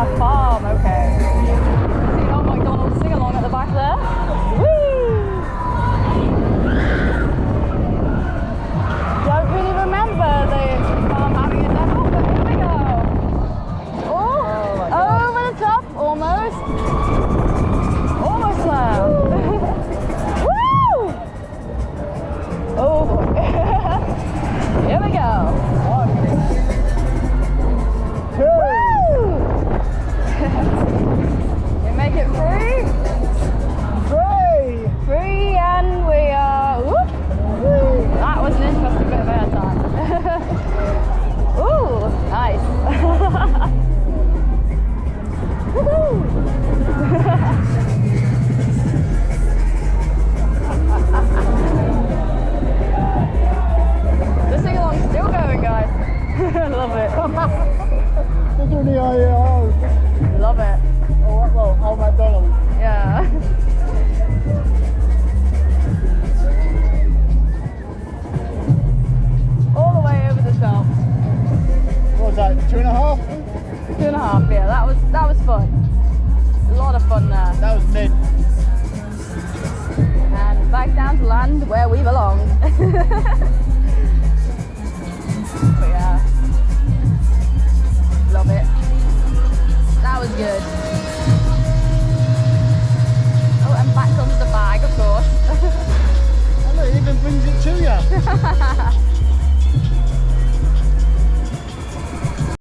A farm, okay. See old McDonald's sing along at the back there. Whee! Don't really remember the farm having a demo, but here we go. Oh, over the top, almost. Almost there. Woo! Oh boy. Here we go. Woo! We make it free. Free, and we are. Whoop. That was an interesting bit of airtime. Ooh, nice. Woohoo! The sing along's still going, guys. Love it. Love it. Oh, McDonald's. Yeah. All the way over the top. What was that, 2.5? 2.5, yeah, that was fun. A lot of fun there. That was mid. And back down to land where we belong.